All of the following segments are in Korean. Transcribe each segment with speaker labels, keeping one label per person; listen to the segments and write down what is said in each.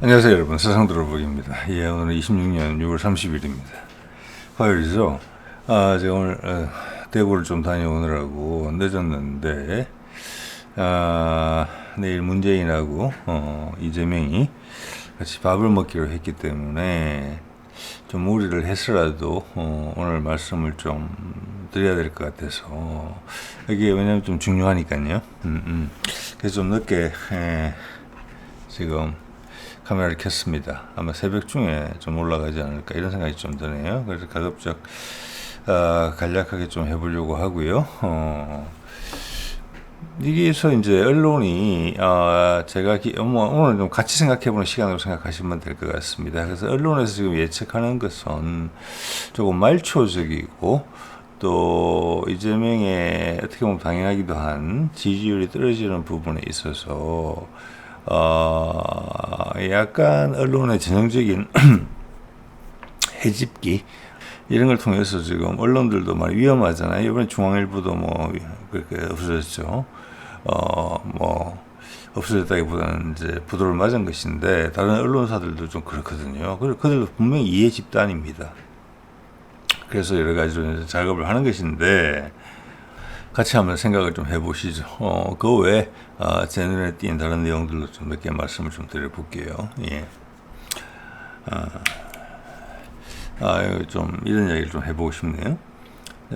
Speaker 1: 안녕하세요 여러분, 세상들어보기입니다. 예, 오늘 26년 6월 30일입니다. 화요일이죠. 제가 오늘 대구를 좀 다녀오느라고 늦었는데 내일 문재인하고 이재명이 같이 밥을 먹기로 했기 때문에 좀 무리를 해서라도 오늘 말씀을 좀 드려야 될 것 같아서, 이게 왜냐면 좀 중요하니까요. 그래서 좀 늦게 지금 카메라를 켰습니다. 아마 새벽 중에 좀 올라가지 않을까 이런 생각이 좀 드네요. 그래서 가급적 간략하게 좀 해보려고 하고요. 여기서 이제 언론이 제가 오늘 좀 같이 생각해보는 시간으로 생각하시면 될 것 같습니다. 그래서 언론에서 지금 예측하는 것은 조금 말초적이고 또 이재명의 어떻게 보면 당연하기도 한 지지율이 떨어지는 부분에 있어서 약간 언론의 전형적인 해집기 이런 걸 통해서 지금 언론들도 많이 위험하잖아요. 이번에 중앙일보도 뭐 그렇게 없어졌죠. 없어졌다기보다는 이제 부도를 맞은 것인데, 다른 언론사들도 좀 그렇거든요. 그들도 분명히 이해 집단입니다. 그래서 여러 가지로 이제 작업을 하는 것인데, 같이 한번 생각을 좀 해보시죠. 그 외에 제 눈에 띈 다른 내용들로 좀 몇 개 말씀을 좀 드려볼게요. 예. 좀 이런 이야기를 좀 해보고 싶네요.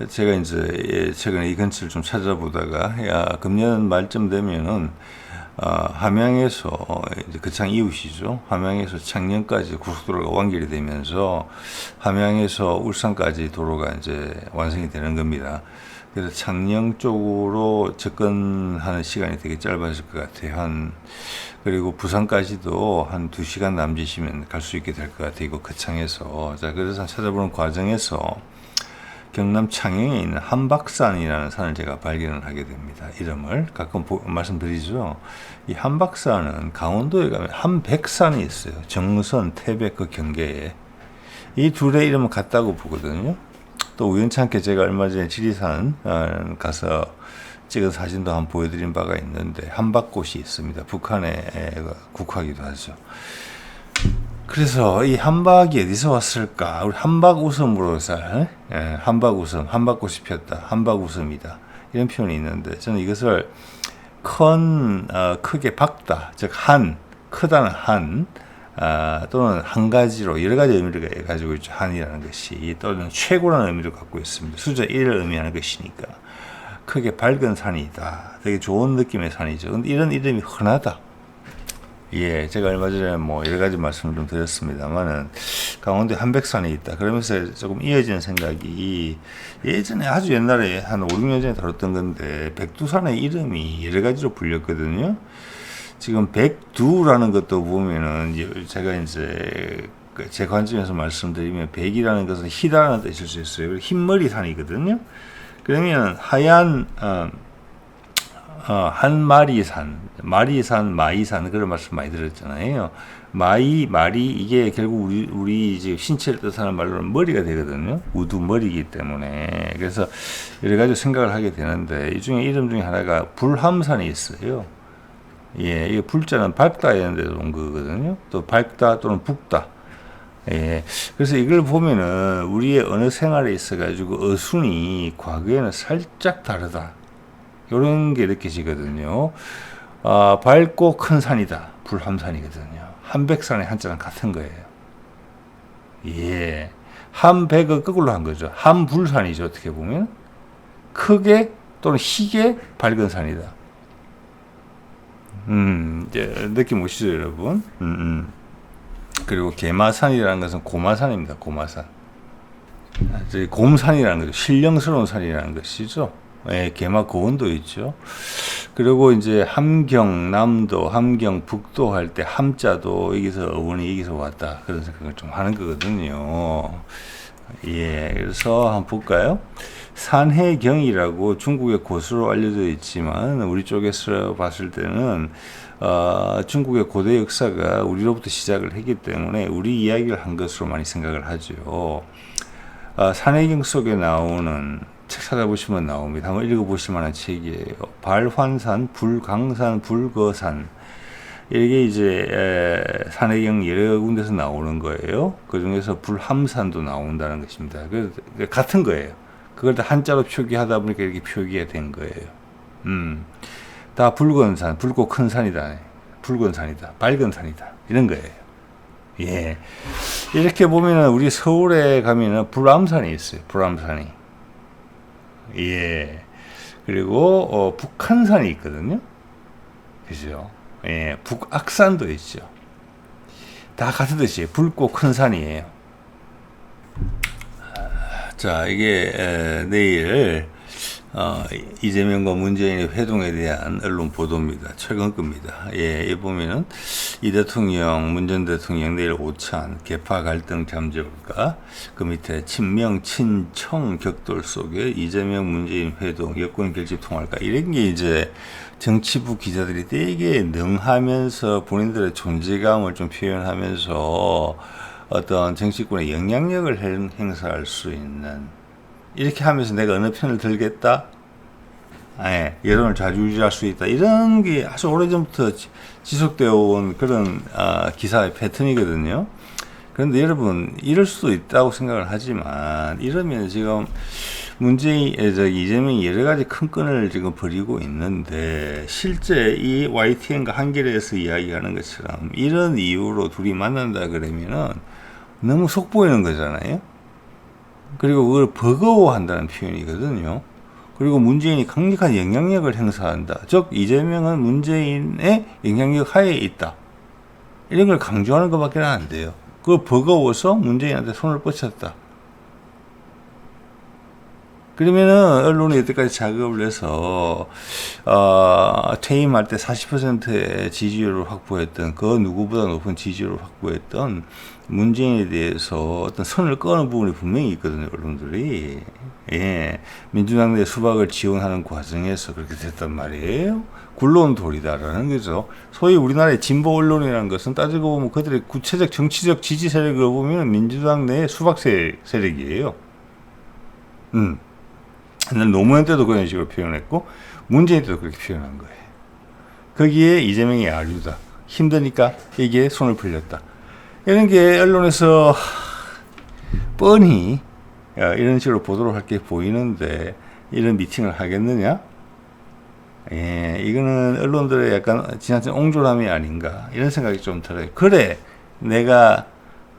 Speaker 1: 제가 이제 최근에 이 근처를 좀 찾아보다가 금년 말쯤 되면은 함양에서 이제 거창 이웃이죠. 함양에서 창녕까지 고속도로가 완결이 되면서 함양에서 울산까지 도로가 이제 완성이 되는 겁니다. 그래서 창녕 쪽으로 접근하는 시간이 되게 짧아질 것 같아요. 그리고 부산까지도 한 2시간 남짓이면 갈 수 있게 될 것 같아요. 이거 거창에서. 자, 그래서 찾아보는 과정에서 경남 창녕에 있는 한박산이라는 산을 제가 발견을 하게 됩니다. 이름을 가끔 말씀드리죠. 이 한박산은 강원도에 가면 한백산이 있어요. 정선, 태백 그 경계에. 이 둘의 이름은 같다고 보거든요. 또 우연찮게 제가 얼마 전에 지리산 가서 찍은 사진도 한번 보여드린 바가 있는데, 한박꽃이 있습니다. 북한에 국화기도 하죠. 그래서 이 한박이 어디서 왔을까? 우리 한박 웃음으로 한박 웃음, 한박꽃이 폈다, 한박 웃음이다, 이런 표현이 있는데, 저는 이것을 크게 박다, 즉 크다는 한, 또는 한 가지로 여러 가지 의미를 가지고 있죠. 한이라는 것이 또는 최고라는 의미를 갖고 있습니다. 숫자 1을 의미하는 것이니까 크게 밝은 산이다, 되게 좋은 느낌의 산이죠. 근데 이런 이름이 흔하다. 예, 제가 얼마 전에 뭐 여러 가지 말씀을 좀 드렸습니다만은 강원도에 한백산이 있다. 그러면서 조금 이어지는 생각이, 예전에 아주 옛날에 한 5, 6년 전에 다뤘던 건데, 백두산의 이름이 여러 가지로 불렸거든요. 지금 백두라는 것도 보면은 제가 이제 제 관점에서 말씀드리면, 백이라는 것은 희다라는 뜻일 수 있어요. 흰머리 산이거든요. 그러면 하얀 한마리산, 마리산, 마이산, 그런 말씀 많이 들었잖아요. 마리, 이게 결국 우리 이제 신체를 뜻하는 말로는 머리가 되거든요. 우두머리이기 때문에. 그래서 여러 가지 생각을 하게 되는데, 이 중에 이름 중에 하나가 불함산이 있어요. 예, 이 불자는 밝다 이런 데서 온 거거든요. 또 밝다 또는 붓다. 예, 그래서 이걸 보면은 우리의 언어 생활에 있어가지고 어순이 과거에는 살짝 다르다, 이런 게 느껴지거든요. 밝고 큰 산이다, 불함산이거든요. 한백산의 한자는 같은 거예요. 예, 한백은 거꾸로 한 거죠. 한불산이죠. 어떻게 보면 크게 또는 희게 밝은 산이다. 이제 느낌 오시죠, 여러분? 그리고 계마산이라는 것은 고마산입니다. 고마산. 곰산이라는 거죠. 신령스러운 산이라는 것이죠. 예, 계마 고원도 있죠. 그리고 이제 함경남도, 함경북도 할 때 함자도 여기서 어원이 여기서 왔다, 그런 생각을 좀 하는 거거든요. 예, 그래서 한번 볼까요? 산해경이라고 중국의 고수로 알려져 있지만, 우리 쪽에서 봤을 때는 중국의 고대 역사가 우리로부터 시작을 했기 때문에 우리 이야기를 한 것으로 많이 생각을 하죠. 산해경 속에 나오는 책 찾아보시면 나옵니다. 한번 읽어보실 만한 책이에요. 발환산, 불강산, 불거산, 이게 이제 산해경 여러 군데서 나오는 거예요. 그 중에서 불함산도 나온다는 것입니다. 그 같은 거예요. 그걸 다 한자로 표기하다 보니까 이렇게 표기가 된 거예요. 다 붉은 산, 붉고 큰 산이다. 붉은 산이다. 밝은 산이다. 이런 거예요. 예. 이렇게 보면은 우리 서울에 가면은 불암산이 있어요. 불암산이. 예. 그리고 북한산이 있거든요. 그죠? 예. 북악산도 있죠. 다 같은 뜻이에요. 붉고 큰 산이에요. 자, 이게 내일 이재명과 문재인의 회동에 대한 언론 보도입니다. 최근 겁니다. 예, 이 보면은 이 대통령, 문 전 대통령 내일 오찬 계파 갈등 잠재울까? 그 밑에 친명, 친청 격돌 속에 이재명, 문재인 회동, 여권 결집 통할까? 이런 게 이제 정치부 기자들이 되게 능하면서 본인들의 존재감을 좀 표현하면서 어떤 정치권의 영향력을 행사할 수 있는, 이렇게 하면서 내가 어느 편을 들겠다, 예, 여론을 좌지우지할 수 있다, 이런 게 아주 오래전부터 지속되어 온 그런 기사의 패턴이거든요. 그런데 여러분, 이럴 수도 있다고 생각을 하지만, 이러면 지금 이재명이 여러 가지 큰 건을 지금 벌이고 있는데, 실제 이 YTN과 한겨레에서 이야기하는 것처럼 이런 이유로 둘이 만난다 그러면은 너무 속보이는 거잖아요. 그리고 그걸 버거워한다는 표현이거든요. 그리고 문재인이 강력한 영향력을 행사한다. 즉 이재명은 문재인의 영향력 하에 있다. 이런 걸 강조하는 것밖에 안 돼요. 그걸 버거워서 문재인한테 손을 뻗쳤다. 그러면은 언론이 여태까지 작업을 해서 퇴임할 때 40%의 지지율을 확보했던, 그 누구보다 높은 지지율을 확보했던 문재인에 대해서 어떤 선을 끄는 부분이 분명히 있거든요. 언론들이. 예, 민주당 내 수박을 지원하는 과정에서 그렇게 됐단 말이에요. 굴러온 돌이다라는 거죠. 소위 우리나라의 진보 언론이라는 것은 따지고 보면 그들의 구체적 정치적 지지 세력을 보면 민주당 내의 수박 세력이에요. 노무현 때도 그런 식으로 표현했고 문재인 때도 그렇게 표현한 거예요. 거기에 이재명이 아류다. 힘드니까 이게 손을 풀렸다. 이런 게 언론에서 뻔히 이런 식으로 보도를 할 게 보이는데 이런 미팅을 하겠느냐? 예, 이거는 언론들의 약간 지나친 옹졸함이 아닌가 이런 생각이 좀 들어요. 그래, 내가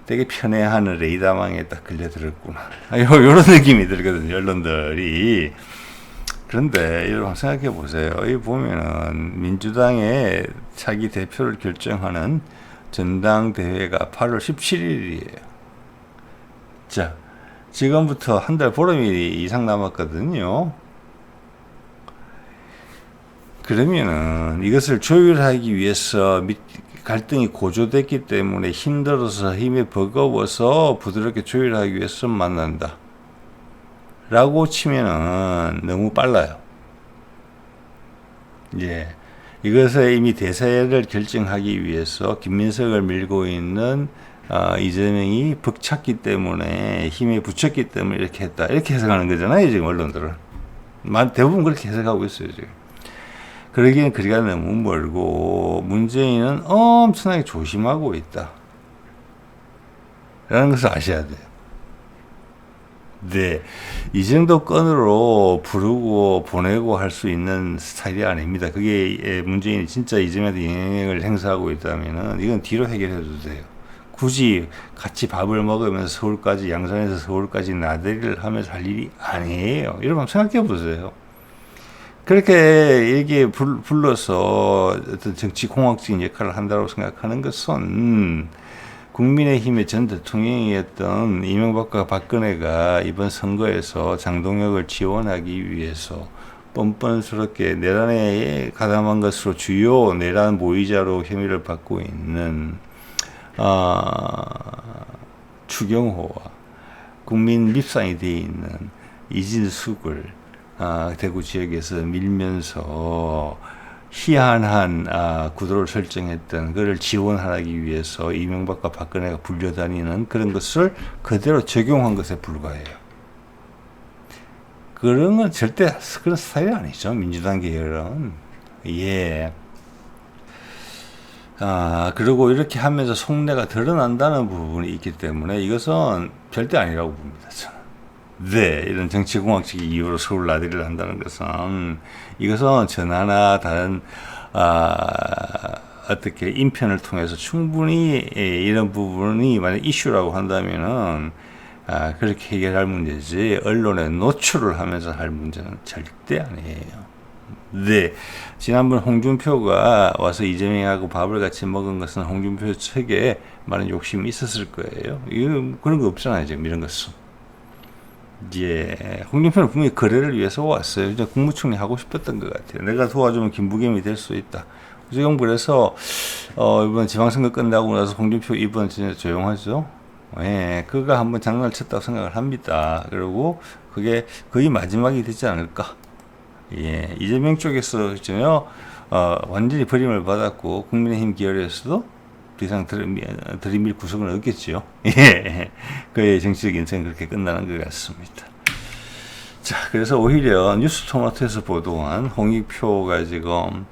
Speaker 1: 되게 편애하는 레이더망에 딱 걸려들었구나. 요런 느낌이 들거든요, 언론들이. 그런데 여러분 생각해 보세요. 여기 보면은 민주당의 차기 대표를 결정하는 전당대회가 8월 17일이에요. 자, 지금부터 한 달 보름이 이상 남았거든요. 그러면은 이것을 조율하기 위해서 갈등이 고조됐기 때문에 힘들어서 힘이 버거워서 부드럽게 조율하기 위해서 만난다 라고 치면은 너무 빨라요. 예, 이것에 이미 대세를 결정하기 위해서 김민석을 밀고 있는 이재명이 벅찼기 때문에 힘에 붙였기 때문에 이렇게 했다, 이렇게 해석하는 거잖아요. 지금 언론들은 대부분 그렇게 해석하고 있어요. 지금 그러기엔 거리가 너무 멀고 문재인은 엄청나게 조심하고 있다 라는 것을 아셔야 돼요. 네, 이 정도 건으로 부르고 보내고 할 수 있는 스타일이 아닙니다. 그게 문재인이 진짜 이재명한테 영향력을 행사하고 있다면은 이건 뒤로 해결해도 돼요. 굳이 같이 밥을 먹으면서 서울까지, 양산에서 서울까지 나들이를 하면서 할 일이 아니에요. 여러분 생각해 보세요. 그렇게 얘기에 불러서 어떤 정치 공학적인 역할을 한다고 생각하는 것은 국민의힘의 전 대통령이었던 이명박과 박근혜가 이번 선거에서 장동혁을 지원하기 위해서 뻔뻔스럽게 내란에 가담한 것으로 주요 내란 모의자로 혐의를 받고 있는 추경호와 국민 밉상이 되어 있는 이진숙을 대구 지역에서 밀면서 희한한 구도를 설정했던 그를 지원하기 위해서 이명박과 박근혜가 불려다니는 그런 것을 그대로 적용한 것에 불과해요. 그런 건 절대 그런 스타일이 아니죠. 민주당 계열은. 예. 그리고 이렇게 하면서 속내가 드러난다는 부분이 있기 때문에 이것은 절대 아니라고 봅니다, 저는. 네, 이런 정치공학적 이유로 서울 나들이를 한다는 것은 이것은 전하나 다른 어떻게 인편을 통해서 충분히 이런 부분이 만약 이슈라고 한다면은 그렇게 해결할 문제지 언론에 노출을 하면서 할 문제는 절대 아니에요. 네, 지난번 홍준표가 와서 이재명하고 밥을 같이 먹은 것은 홍준표 측에 많은 욕심이 있었을 거예요. 이거 그런 거 없잖아요, 지금 이런 것은. 예, 홍준표는 분명히 거래를 위해서 왔어요. 이제 국무총리 하고 싶었던 것 같아요. 내가 도와주면 김부겸이 될 수 있다. 지금 그래서 이번 지방선거 끝나고 나서 홍준표 이번 진짜 조용하죠. 예, 그가 한번 장난을 쳤다고 생각을 합니다. 그리고 그게 거의 마지막이 되지 않을까. 예, 이재명 쪽에서 전혀 완전히 버림을 받았고 국민의힘 계열에서도 더 이상 들이밀 구석은 없겠지요. 예, 그의 정치적 인생은 그렇게 끝나는 것 같습니다. 자, 그래서 오히려 뉴스토마토에서 보도한 홍익표가 지금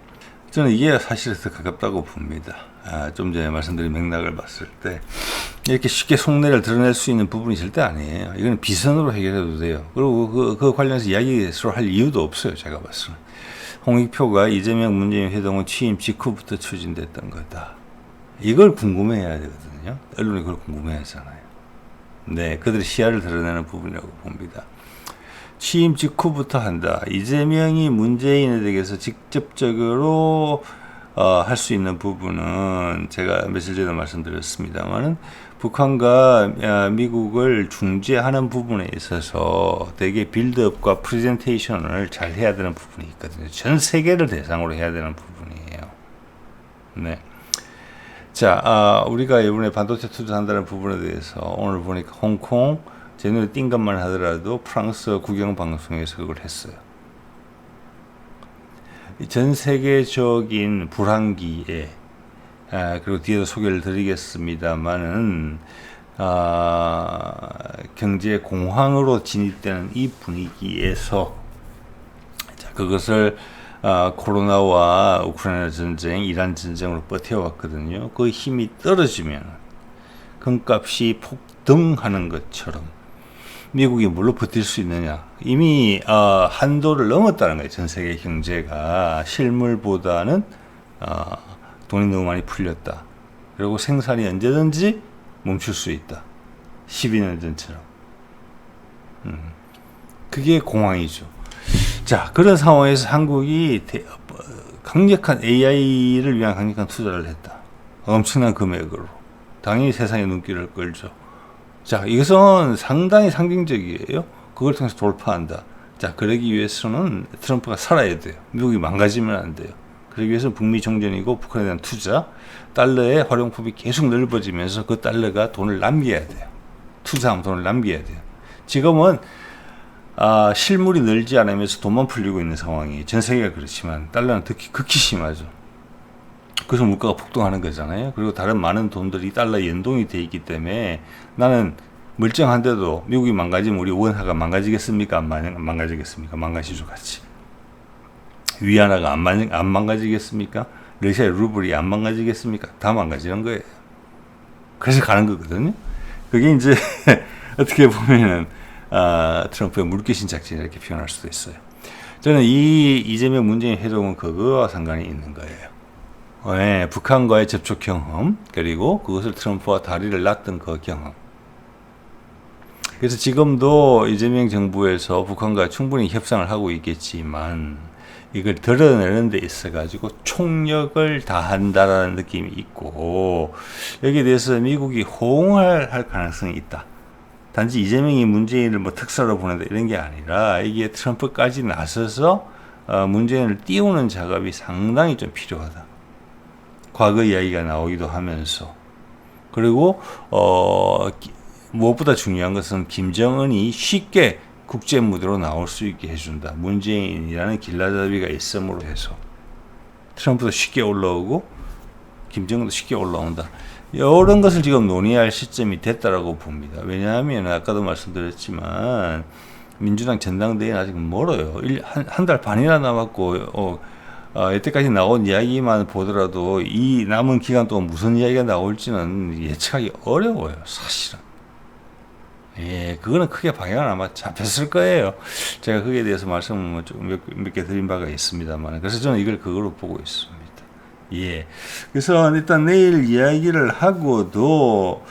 Speaker 1: 저는 이게 사실에 더 가깝다고 봅니다. 좀 전에 말씀드린 맥락을 봤을 때 이렇게 쉽게 속내를 드러낼 수 있는 부분이 절대 아니에요. 이건 비선으로 해결해도 돼요. 그리고 그 관련해서 이야기 서로 할 이유도 없어요. 제가 봤을 때 홍익표가 이재명 문재인 회동은 취임 직후부터 추진됐던 거다. 이걸 궁금해해야 되거든요. 언론이 그걸 궁금해하잖아요. 네, 그들의 시야를 드러내는 부분이라고 봅니다. 취임 직후부터 한다. 이재명이 문재인에 대해서 직접적으로 할 수 있는 부분은 제가 며칠 전에 말씀드렸습니다만은 북한과 미국을 중재하는 부분에 있어서 되게 빌드업과 프레젠테이션을 잘 해야 되는 부분이 있거든요. 전 세계를 대상으로 해야 되는 부분이에요. 네. 자, 우리가 이번에 반도체 투자한다는 부분에 대해서 오늘 보니까 홍콩 제 눈에 띈 것만 하더라도 프랑스 국영 방송에서 그걸 했어요. 전 세계적인 불황기에 그리고 뒤에서 소개를 드리겠습니다만은 경제 공황으로 진입되는 이 분위기에서 자, 그것을 코로나와 우크라이나 전쟁, 이란 전쟁으로 버텨왔거든요. 그 힘이 떨어지면 금값이 폭등하는 것처럼 미국이 뭘로 버틸 수 있느냐? 이미 한도를 넘었다는 거예요. 전 세계 경제가 실물보다는 돈이 너무 많이 풀렸다. 그리고 생산이 언제든지 멈출 수 있다. 12년 전처럼. 그게 공황이죠. 자, 그런 상황에서 한국이 강력한 AI를 위한 강력한 투자를 했다. 엄청난 금액으로. 당연히 세상의 눈길을 끌죠. 자, 이것은 상당히 상징적이에요. 그걸 통해서 돌파한다. 자, 그러기 위해서는 트럼프가 살아야 돼요. 미국이 망가지면 안 돼요. 그러기 위해서는 북미 정전이고 북한에 대한 투자, 달러의 활용폭이 계속 넓어지면서 그 달러가 돈을 남겨야 돼요. 투자하면 돈을 남겨야 돼요. 지금은 실물이 늘지 않으면서 돈만 풀리고 있는 상황이 전 세계가 그렇지만 달러는 특히 극히 심하죠. 그래서 물가가 폭등하는 거잖아요. 그리고 다른 많은 돈들이 달러에 연동이 돼 있기 때문에 나는 멀쩡한데도 미국이 망가지면 우리 원화가 망가지겠습니까? 안 망가지겠습니까? 망가지죠, 같이. 위안화가 안 망가지겠습니까? 러시아의 루블이 안 망가지겠습니까? 다 망가지는 거예요. 그래서 가는 거거든요. 그게 이제 어떻게 보면은 트럼프의 물귀신 작전 이렇게 표현할 수도 있어요. 저는 이 이재명 문재인 회동은 그거와 상관이 있는 거예요. 네, 북한과의 접촉 경험, 그리고 그것을 트럼프와 다리를 놨던 그 경험. 그래서 지금도 이재명 정부에서 북한과 충분히 협상을 하고 있겠지만 이걸 드러내는 데 있어가지고 총력을 다한다라는 느낌이 있고 여기에 대해서 미국이 호응할 가능성이 있다. 단지 이재명이 문재인을 뭐 특사로 보낸다 이런 게 아니라 이게 트럼프까지 나서서 문재인을 띄우는 작업이 상당히 좀 필요하다. 과거 이야기가 나오기도 하면서 그리고 무엇보다 중요한 것은 김정은이 쉽게 국제 무대로 나올 수 있게 해준다. 문재인이라는 길라잡이가 있음으로 해서 트럼프도 쉽게 올라오고 김정은도 쉽게 올라온다. 이런 것을 지금 논의할 시점이 됐다라고 봅니다. 왜냐하면 아까도 말씀드렸지만 민주당 전당대회는 아직 멀어요. 한 달 반이나 남았고 이때까지 나온 이야기만 보더라도 이 남은 기간 동안 무슨 이야기가 나올지는 예측하기 어려워요, 사실은. 예, 그거는 크게 방향은 아마 잡혔을 거예요. 제가 거기에 대해서 말씀을 몇 개 드린 바가 있습니다만. 그래서 저는 이걸 그거로 보고 있습니다. 예. 그래서 일단 내일 이야기를 하고도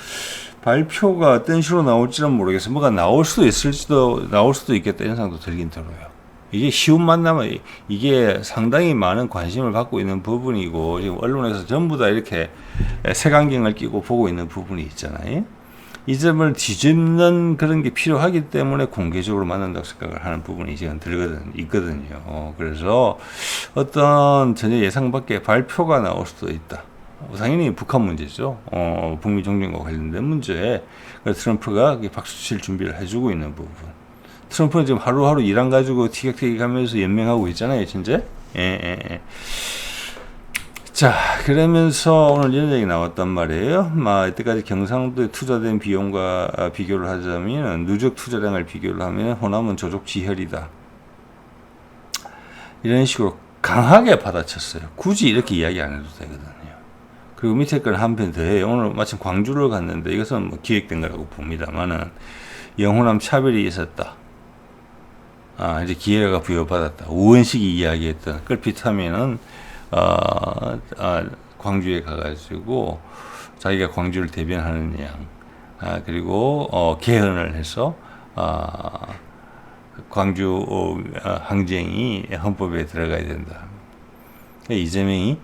Speaker 1: 발표가 어떤 식으로 나올지는 모르겠어요. 뭐가 나올 수도 있겠다 이런 생각도 들긴 들어요. 이게 쉬운 만남은 이게 상당히 많은 관심을 받고 있는 부분이고 지금 언론에서 전부 다 이렇게 색안경을 끼고 보고 있는 부분이 있잖아요. 이 점을 뒤집는 그런 게 필요하기 때문에 공개적으로 만난다고 생각을 하는 부분이 지금 있거든요. 그래서 어떤 전혀 예상 밖의 발표가 나올 수도 있다. 당연히 북한 문제죠. 북미 종전과 관련된 문제에 트럼프가 박수 칠 준비를 해주고 있는 부분. 트럼프는 지금 하루하루 이란 가지고 티격태격하면서 연명하고 있잖아요, 진짜. 예. 자, 그러면서 오늘 이런 얘기 나왔단 말이에요. 이때까지 경상도에 투자된 비용과 비교를 하자면 누적 투자량을 비교를 하면 호남은 조족지혈이다. 이런 식으로 강하게 받아쳤어요. 굳이 이렇게 이야기 안 해도 되거든요. 그리고 밑에 걸 한 편 더 해요. 오늘 마침 광주를 갔는데 이것은 뭐 기획된 거라고 봅니다만은 영호남 차별이 있었다. 이제 기회가 부여받았다. 우원식이 이야기했던 끌핏하면은 광주에 가가지고 자기가 광주를 대변하는 양, 그리고 개헌을 해서 광주 항쟁이 헌법에 들어가야 된다. 이재명이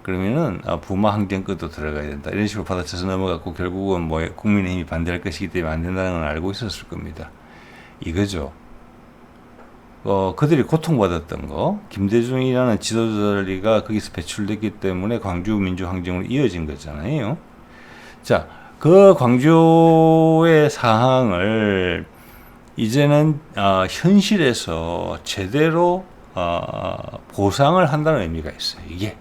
Speaker 1: 그러면은 부마 항쟁권도 들어가야 된다. 이런 식으로 받아쳐서 넘어갔고 결국은 뭐 국민의힘이 반대할 것이기 때문에 안 된다는 걸 알고 있었을 겁니다. 이거죠. 그들이 고통받았던 거, 김대중이라는 지도자리가 거기서 배출됐기 때문에 광주 민주항쟁으로 이어진 거잖아요. 자, 그 광주의 사항을 이제는 현실에서 제대로 보상을 한다는 의미가 있어요. 이게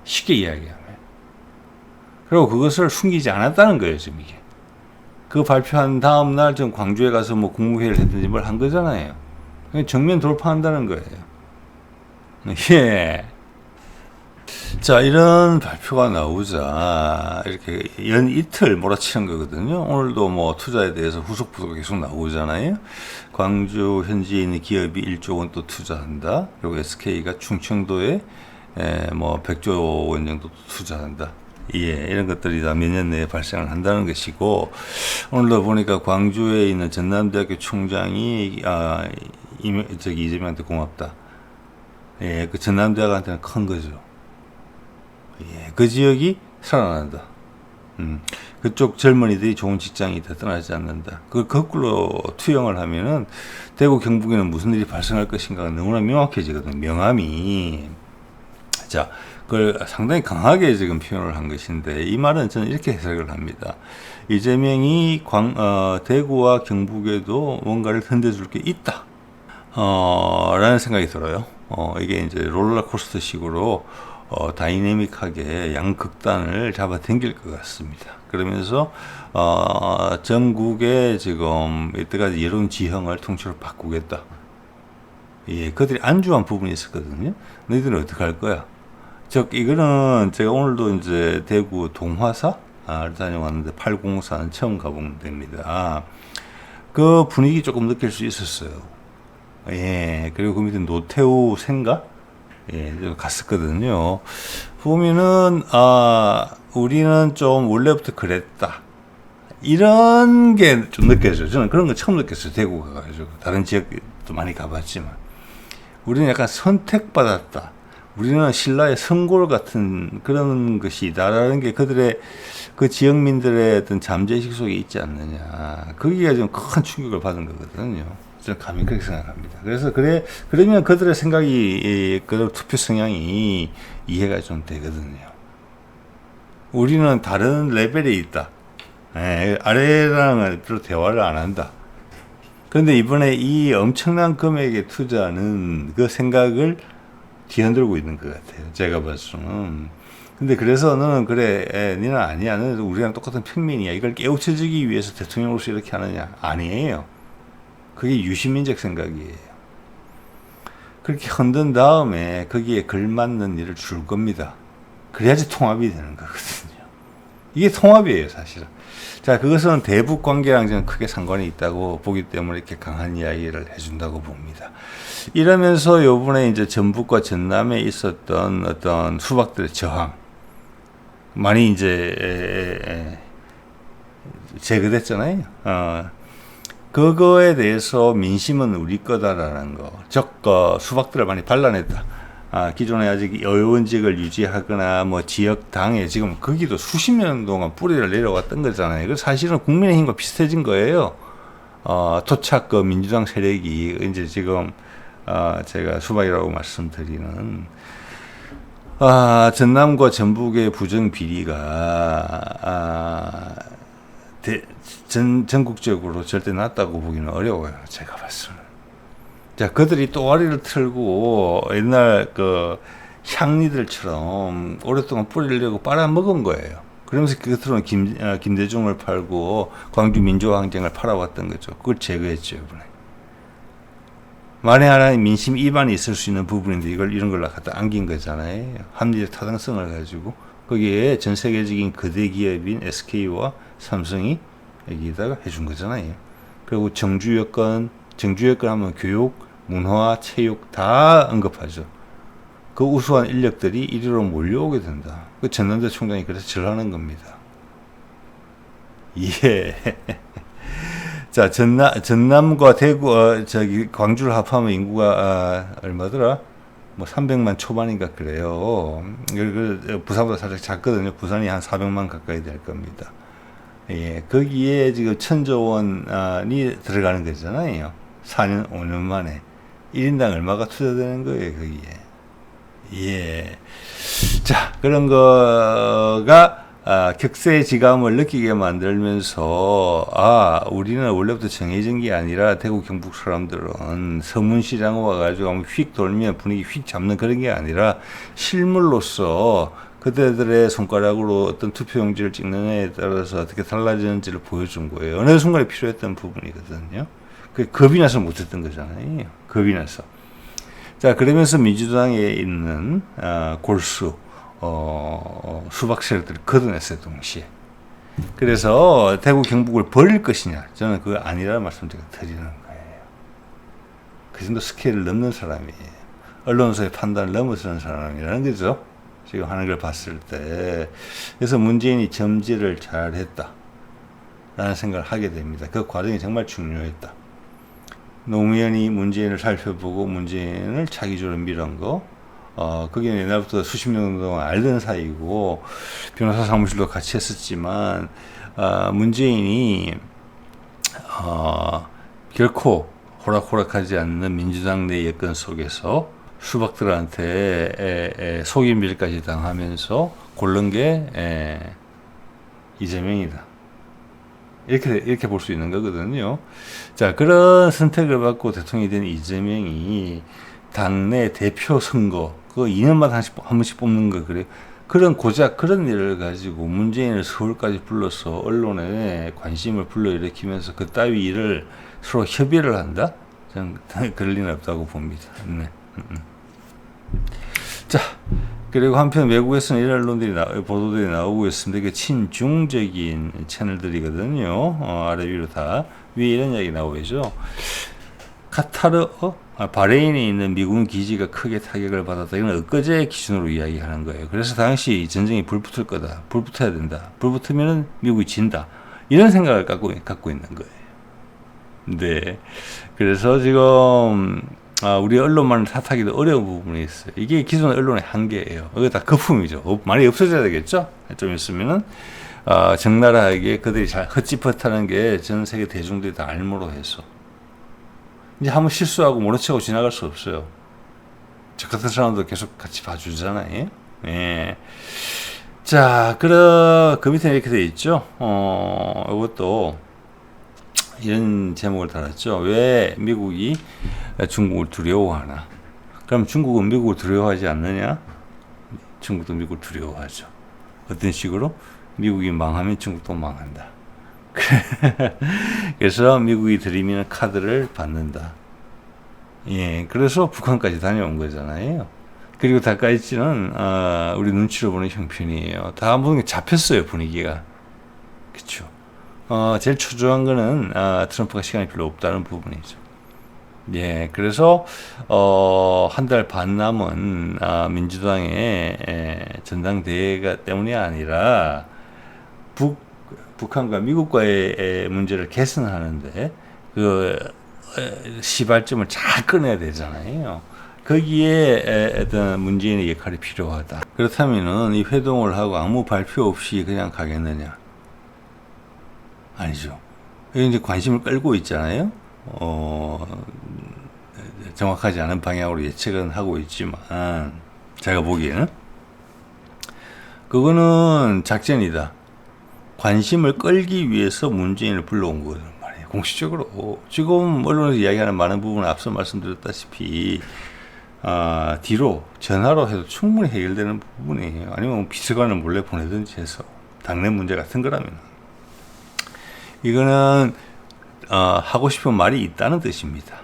Speaker 1: 쉽게 이야기하면. 그리고 그것을 숨기지 않았다는 거예요, 지금 이게. 그 발표한 다음 날 전 광주에 가서 뭐 국무회의를 했든지 뭘 한 거잖아요. 정면 돌파한다는 거예요. 예. 자, 이런 발표가 나오자 이렇게 연 이틀 몰아치는 거거든요. 오늘도 뭐 투자에 대해서 후속부가 계속 나오잖아요. 광주 현지에 있는 기업이 1조 원 또 투자한다. 그리고 SK가 충청도에 뭐 100조 원 정도 투자한다. 예, 이런 것들이 다 몇 년 내에 발생을 한다는 것이고, 오늘도 보니까 광주에 있는 전남대학교 총장이 이재명한테 고맙다. 예, 그 전남대학한테는 큰 거죠. 예, 그 지역이 살아난다. 그쪽 젊은이들이 좋은 직장이 더 떠나지 않는다. 그걸 거꾸로 투영을 하면은 대구 경북에는 무슨 일이 발생할 것인가가 너무나 명확해지거든. 명암이. 자, 그걸 상당히 강하게 지금 표현을 한 것인데, 이 말은 저는 이렇게 해석을 합니다. 이재명이 대구와 경북에도 뭔가를 던져줄 게 있다. 라는 생각이 들어요. 이게 이제 롤러코스터 식으로 다이내믹하게 양극단을 잡아 당길 것 같습니다. 그러면서 전국에 지금 이때까지 여론 지형을 통째로 바꾸겠다. 예, 그들이 안주한 부분이 있었거든요. 너희들은 어떻게 할 거야? 즉, 이거는 제가 오늘도 이제 대구 동화사를 다녀왔는데 804는 처음 가본 데입니다. 그 분위기 조금 느낄 수 있었어요. 예, 그리고 그 밑에 노태우 생가? 예, 갔었거든요. 보면은, 우리는 좀 원래부터 그랬다. 이런 게 좀 느껴져요. 저는 그런 거 처음 느꼈어요. 대구 가가지고. 다른 지역도 많이 가봤지만. 우리는 약간 선택받았다. 우리는 신라의 성골 같은 그런 것이다라는 게 그들의 그 지역민들의 어떤 잠재의식 속에 있지 않느냐. 거기가 좀 큰 충격을 받은 거거든요. 저는 감히 그렇게 생각합니다. 그래서 그러면 그들의 생각이, 그 투표 성향이 이해가 좀 되거든요. 우리는 다른 레벨에 있다. 아래랑은 별로 대화를 안 한다. 그런데 이번에 이 엄청난 금액의 투자는 그 생각을 뒤흔들고 있는 것 같아요. 제가 봐서는. 근데 그래서 너는 그래, 니는 아니야. 너는 우리랑 똑같은 평민이야. 이걸 깨우쳐주기 위해서 대통령으로서 이렇게 하느냐? 아니에요. 그게 유시민적 생각이에요. 그렇게 흔든 다음에 거기에 걸맞는 일을 줄 겁니다. 그래야지 통합이 되는 거거든요. 이게 통합이에요, 사실은. 자, 그것은 대북 관계랑 저는 크게 상관이 있다고 보기 때문에 이렇게 강한 이야기를 해준다고 봅니다. 이러면서 요번에 이제 전북과 전남에 있었던 어떤 수박들의 저항, 많이 이제 제거됐잖아요. 그거에 대해서 민심은 우리 거다라는 거. 즉, 수박들을 많이 발라냈다. 기존에 아직 의원직을 유지하거나 뭐 지역 당에 지금 거기도 수십 년 동안 뿌리를 내려왔던 거잖아요. 그 사실은 국민의힘과 비슷해진 거예요. 토착 그 민주당 세력이 이제 지금 제가 수박이라고 말씀드리는 전남과 전북의 부정 비리가 전국적으로 절대 낮다고 보기는 어려워요. 제가 봤으면. 자, 그들이 또아리를 틀고 옛날 그 향리들처럼 오랫동안 뿌리를 내고 빨아먹은 거예요. 그러면서 겉으로는 김대중을 팔고 광주 민주화항쟁을 팔아왔던 거죠. 그걸 제거했죠, 이번에. 만에 하나 민심 이반이 있을 수 있는 부분인데 이런 걸 갖다 안긴 거잖아요. 합리적 타당성을 가지고 거기에 전 세계적인 거대 기업인 SK와 삼성이 여기다가 해준 거잖아요. 그리고 정주 여건 하면 교육, 문화, 체육 다 언급하죠. 그 우수한 인력들이 이리로 몰려오게 된다. 그 전남대 총장이 그래서 절하는 겁니다. 예. 자, 전남과 대구, 광주를 합하면 인구가, 얼마더라? 뭐 300만 초반인가 그래요. 부산보다 살짝 작거든요. 부산이 한 400만 가까이 될 겁니다. 예. 거기에 지금 1,000조 원이 들어가는 거잖아요. 4년, 5년 만에. 1인당 얼마가 투자되는 거예요, 거기에. 예. 자, 그런 거가, 격세지감을 느끼게 만들면서, 우리는 원래부터 정해진 게 아니라 대구 경북 사람들은 서문시장 와가지고 한번 휙 돌면 분위기 휙 잡는 그런 게 아니라 실물로서 그대들의 손가락으로 어떤 투표용지를 찍느냐에 따라서 어떻게 달라지는지를 보여준 거예요. 어느 순간에 필요했던 부분이거든요. 겁이 나서 못했던 거잖아요. 겁이 나서. 자, 그러면서 민주당에 있는 골수 수박 세력들을 걷어냈어요, 동시에. 그래서 대구 경북을 버릴 것이냐? 저는 그거 아니라는 말씀 제가 드리는 거예요. 그 정도 스케일을 넘는 사람이에요. 언론사의 판단을 넘어서는 사람이라는 거죠. 지금 하는 걸 봤을 때. 그래서 문재인이 점지를 잘했다 라는 생각을 하게 됩니다. 그 과정이 정말 중요했다. 노무현이 문재인을 살펴보고 문재인을 차기적으로 밀은 거, 그게 옛날부터 수십 년 동안 알던 사이고, 변호사 사무실도 같이 했었지만, 문재인이, 결코 호락호락하지 않는 민주당 내 여건 속에서 수박들한테 속임밀까지 당하면서 고른 게, 이재명이다. 이렇게 볼 수 있는 거거든요. 자, 그런 선택을 받고 대통령이 된 이재명이 당내 대표 선거, 그거 2년마다 한 번씩 뽑는 거, 그래요. 고작 그런 일을 가지고 문재인을 서울까지 불러서 언론에 관심을 불러일으키면서 그 따위 일을 서로 협의를 한다? 저는 그럴 리는 없다고 봅니다. 네. 자, 그리고 한편 외국에서는 이런 언론들이 보도들이 나오고 있습니다. 이게 친중적인 채널들이거든요. 아래 위로 다 위에 이런 이야기 나오고 있죠. 바레인에 있는 미군 기지가 크게 타격을 받았다. 이건 엊그제 기준으로 이야기하는 거예요. 그래서 당시 전쟁이 불붙을 거다. 불붙어야 된다. 불붙으면 미국이 진다. 이런 생각을 갖고 있는 거예요. 네. 그래서 지금 우리 언론만을 탓하기도 어려운 부분이 있어요. 이게 기존 언론의 한계예요. 이게 다 거품이죠. 많이 없어져야 되겠죠? 좀 있으면은, 적나라하게 그들이 잘 헛짓헛하는 게 전 세계 대중들이 다 알므로 해서. 이제 한번 실수하고 모르치고 지나갈 수 없어요. 저 같은 사람도 계속 같이 봐주잖아요. 예. 자, 그 밑에 이렇게 돼 있죠? 이것도, 이런 제목을 달았죠. 왜 미국이 중국을 두려워하나? 그럼 중국은 미국을 두려워하지 않느냐? 중국도 미국을 두려워하죠. 어떤 식으로? 미국이 망하면 중국도 망한다. 그래서 미국이 들이미는 카드를 받는다. 예, 그래서 북한까지 다녀온 거잖아요. 그리고 다카이치는 우리 눈치로 보는 형편이에요. 다 모든 게 잡혔어요, 분위기가. 그쵸. 제일 초조한 거는 트럼프가 시간이 별로 없다는 부분이죠. 예, 그래서 한 달 반 남은 민주당의 전당대회가 때문이 아니라 북한과 미국과의 문제를 개선하는데 그 시발점을 잘 꺼내야 되잖아요. 거기에 어떤 문재인의 역할이 필요하다. 그렇다면은 이 회동을 하고 아무 발표 없이 그냥 가겠느냐? 아니죠. 여기 이제 관심을 끌고 있잖아요. 정확하지 않은 방향으로 예측은 하고 있지만, 제가 보기에는 그거는 작전이다. 관심을 끌기 위해서 문재인을 불러온 거란 말이에요. 공식적으로. 지금 언론에서 이야기하는 많은 부분은 앞서 말씀드렸다시피, 뒤로 전화로 해도 충분히 해결되는 부분이에요. 아니면 비서관을 몰래 보내든지 해서 당내 문제 같은 거라면 이거는 하고 싶은 말이 있다는 뜻입니다.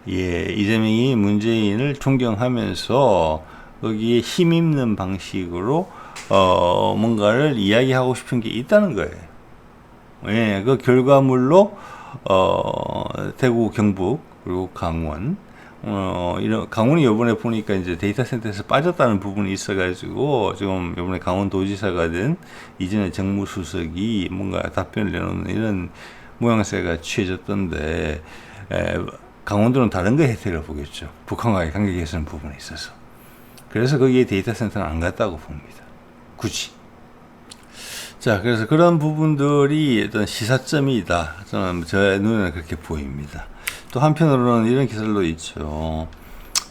Speaker 1: 예, 이재명이 문재인을 존경하면서 거기에 힘입는 방식으로 뭔가를 이야기하고 싶은 게 있다는 거예요. 예, 그 결과물로 대구, 경북 그리고 강원 이런 강원이 이번에 보니까 이제 데이터 센터에서 빠졌다는 부분이 있어가지고 지금 이번에 강원도지사가 된 이전에 정무수석이 뭔가 답변을 내놓는 이런 모양새가 취해졌던데 강원도는 다른 거 혜택을 보겠죠. 북한과의 관계 개선 부분에 있어서. 그래서 거기에 데이터 센터는 안 갔다고 봅니다. 굳이. 자, 그래서 그런 부분들이 어떤 시사점이다. 저는 제 눈에는 그렇게 보입니다. 또 한편으로는 이런 기사도 있죠.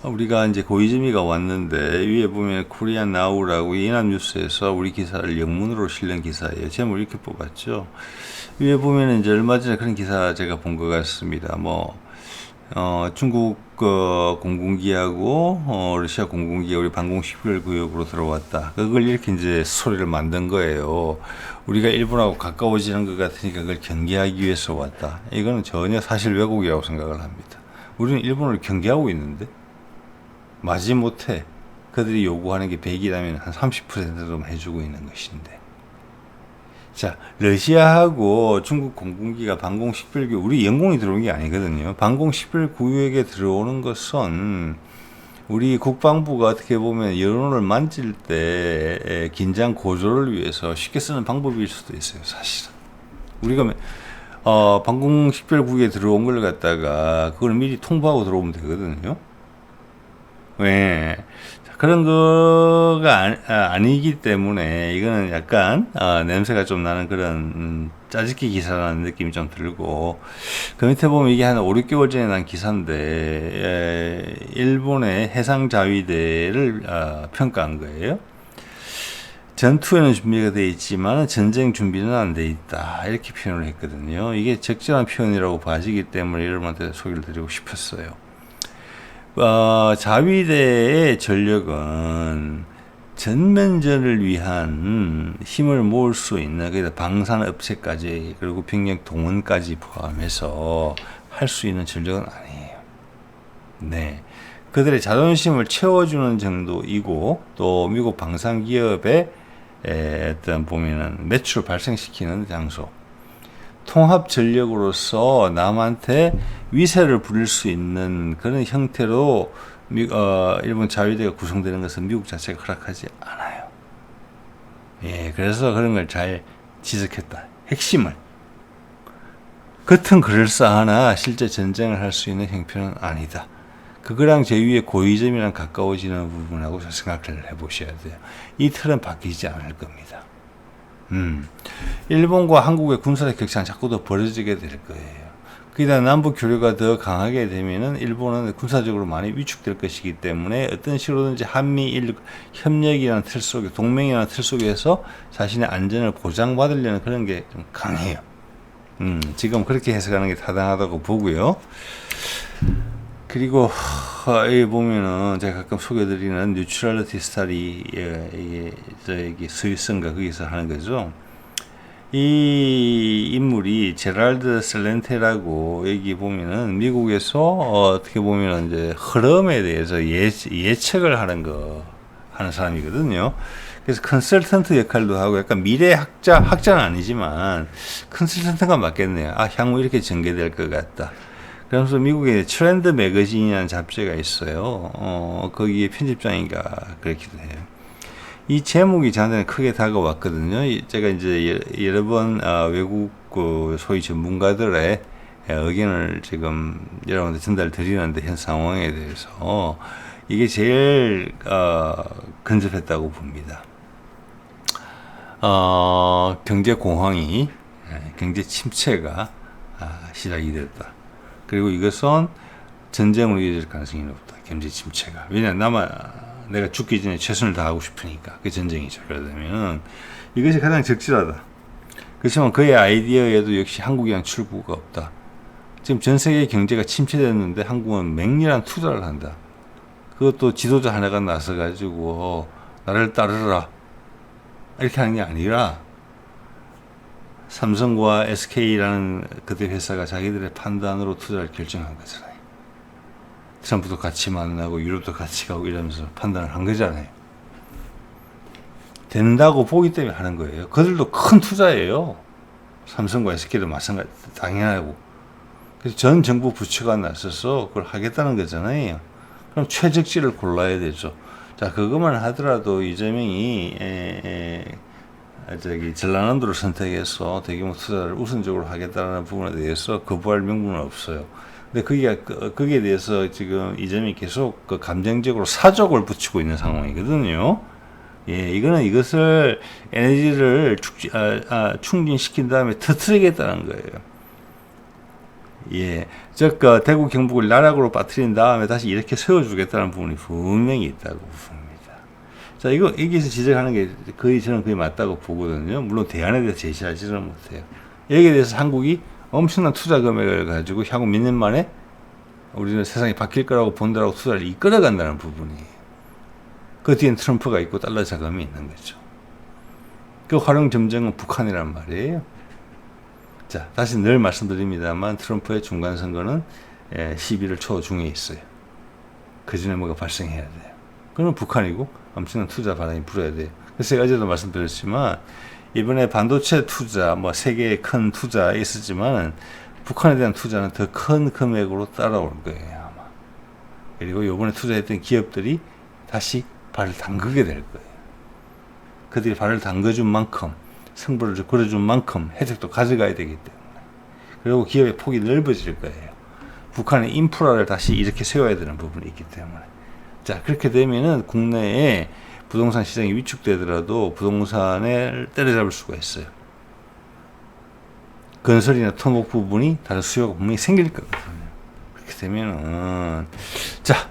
Speaker 1: 우리가 이제 고이즈미가 왔는데 위에 보면 코리안 나우라고 연합뉴스에서 우리 기사를 영문으로 실는 기사예요. 제목 이렇게 뽑았죠. 위에 보면 이제 얼마 전에 그런 기사 제가 본 것 같습니다. 중국 공군기하고 러시아 공군기가 우리 방공식별 구역으로 들어왔다. 그걸 이렇게 이제 소리를 만든 거예요. 우리가 일본하고 가까워지는 것 같으니까 그걸 경계하기 위해서 왔다. 이거는 전혀 사실 왜곡이라고 생각을 합니다. 우리는 일본을 경계하고 있는데 마지못해 그들이 요구하는 게 100이라면 한 30%좀 해주고 있는 것인데. 자, 러시아하고 중국 공군기가 방공식별구역, 우리 영공이 들어온 게 아니거든요. 방공식별구역에 들어오는 것은 우리 국방부가 어떻게 보면 여론을 만질 때 긴장 고조를 위해서 쉽게 쓰는 방법일 수도 있어요, 사실은. 우리가 방공식별구역에 들어온 걸 갖다가 그걸 미리 통보하고 들어오면 되거든요. 왜? 그런 거가 아니기 때문에 이거는 약간 냄새가 좀 나는 그런 짜집기 기사라는 느낌이 좀 들고, 그 밑에 보면 이게 한 5, 6개월 전에 난 기사인데 일본의 해상자위대를 평가한 거예요. 전투에는 준비가 되어 있지만 전쟁 준비는 안 되어 있다, 이렇게 표현을 했거든요. 이게 적절한 표현이라고 봐지기 때문에 여러분한테 소개를 드리고 싶었어요. 자위대의 전력은 전면전을 위한 힘을 모을 수 있는, 그래서 방산업체까지 그리고 병력 동원까지 포함해서 할 수 있는 전력은 아니에요. 네, 그들의 자존심을 채워주는 정도이고, 또 미국 방산기업의 어떤 보면은 매출을 발생시키는 장소, 통합 전력으로서 남한테 위세를 부릴 수 있는 그런 형태로 일본 자위대가 구성되는 것은 미국 자체가 허락하지 않아요. 예, 그래서 그런 걸 잘 지적했다. 핵심을. 겉은 그럴싸하나 실제 전쟁을 할 수 있는 형편은 아니다. 그거랑 제2의 고위점이랑 가까워지는 부분하고 생각을 해보셔야 돼요. 이 틀은 바뀌지 않을 겁니다. 일본과 한국의 군사력 격차는 자꾸 더 벌어지게 될 거예요. 그러다 남북 교류가 더 강하게 되면은 일본은 군사적으로 많이 위축될 것이기 때문에 어떤 식으로든지 한미일 협력이라는 틀 속에, 동맹이라는 틀 속에서 자신의 안전을 보장받으려는 그런 게 좀 강해요. 지금 그렇게 해석하는 게 타당하다고 보고요. 그리고 여기 보면은 제가 가끔 소개드리는 뉴트럴리티 스타디, 이게 스위스인가 거기서 하는 거죠. 이 인물이 제랄드 셀렌테라고 여기 보면은 미국에서 어떻게 보면 이제 흐름에 대해서 예측을 하는 사람이거든요. 그래서 컨설턴트 역할도 하고 약간 학자는 아니지만 컨설턴트가 맞겠네요. 아, 향후 이렇게 전개될 것 같다. 그래서 미국에 트렌드 매거진이라는 잡지가 있어요. 거기에 편집장인가 그렇기도 해요. 이 제목이 저한테는 크게 다가왔거든요. 제가 이제 여러 번 외국 소위 전문가들의 의견을 지금 여러분들 전달드리는데 현 상황에 대해서 이게 제일 근접했다고 봅니다. 경제 공황이 경제 침체가 시작이 됐다. 그리고 이것은 전쟁으로 이어질 가능성이 높다. 경제 침체가. 왜냐하면 내가 죽기 전에 최선을 다하고 싶으니까 그 전쟁이죠. 그러다면 이것이 가장 적절하다. 그렇지만 그의 아이디어에도 역시 한국이랑 출구가 없다. 지금 전 세계 경제가 침체됐는데 한국은 맹렬한 투자를 한다. 그것도 지도자 하나가 나서 가지고 나를 따르라 이렇게 하는 게 아니라 삼성과 SK라는 그들 회사가 자기들의 판단으로 투자를 결정한 거잖아요. 트럼프도 같이 만나고 유럽도 같이 가고 이러면서 판단을 한 거잖아요. 된다고 보기 때문에 하는 거예요. 그들도 큰 투자예요. 삼성과 SK도 마찬가지 당연하고. 그래서 전 정부 부처가 나서서 그걸 하겠다는 거잖아요. 그럼 최적지를 골라야 되죠. 자, 그것만 하더라도 이재명이 전라남도를 선택해서 대규모 투자를 우선적으로 하겠다는 부분에 대해서 거부할 명분은 없어요. 근데 거기에 대해서 지금 이재명이 계속 그 감정적으로 사족을 붙이고 있는 상황이거든요. 예, 이것을 에너지를 충진시킨 다음에 터뜨리겠다는 거예요. 예, 즉 대구 경북을 나락으로 빠뜨린 다음에 다시 이렇게 세워주겠다는 부분이 분명히 있다고 봅니다. 자, 여기서 지적하는 게 저는 거의 맞다고 보거든요. 물론 대안에 대해서 제시하지는 못해요. 여기에 대해서 한국이 엄청난 투자 금액을 가지고 향후 몇 년 만에 우리는 세상이 바뀔 거라고 본다라고 투자를 이끌어간다는 부분이에요. 그 뒤엔 트럼프가 있고 달러 자금이 있는 거죠. 그 활용 점정은 북한이란 말이에요. 자, 다시 늘 말씀드립니다만 트럼프의 중간 선거는 11월 초중에 있어요. 그 전에 뭐가 발생해야 돼요. 그러면 북한이고 엄청난 투자 바람이 불어야 돼요. 그래서 제가 어제도 말씀드렸지만 이번에 반도체 투자, 세 개의 큰 투자 있었지만 북한에 대한 투자는 더 큰 금액으로 따라올 거예요, 아마. 그리고 이번에 투자했던 기업들이 다시 발을 담그게 될 거예요. 그들이 발을 담궈준 만큼, 승부를 걸어준 만큼 혜택도 가져가야 되기 때문에. 그리고 기업의 폭이 넓어질 거예요. 북한의 인프라를 다시 이렇게 세워야 되는 부분이 있기 때문에. 자, 그렇게 되면은 국내에 부동산 시장이 위축되더라도 부동산을 때려잡을 수가 있어요. 건설이나 토목 부분이 다른 수요가 분명히 생길 거거든요. 그렇게 되면은, 자,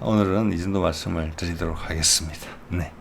Speaker 1: 오늘은 이 정도 말씀을 드리도록 하겠습니다. 네.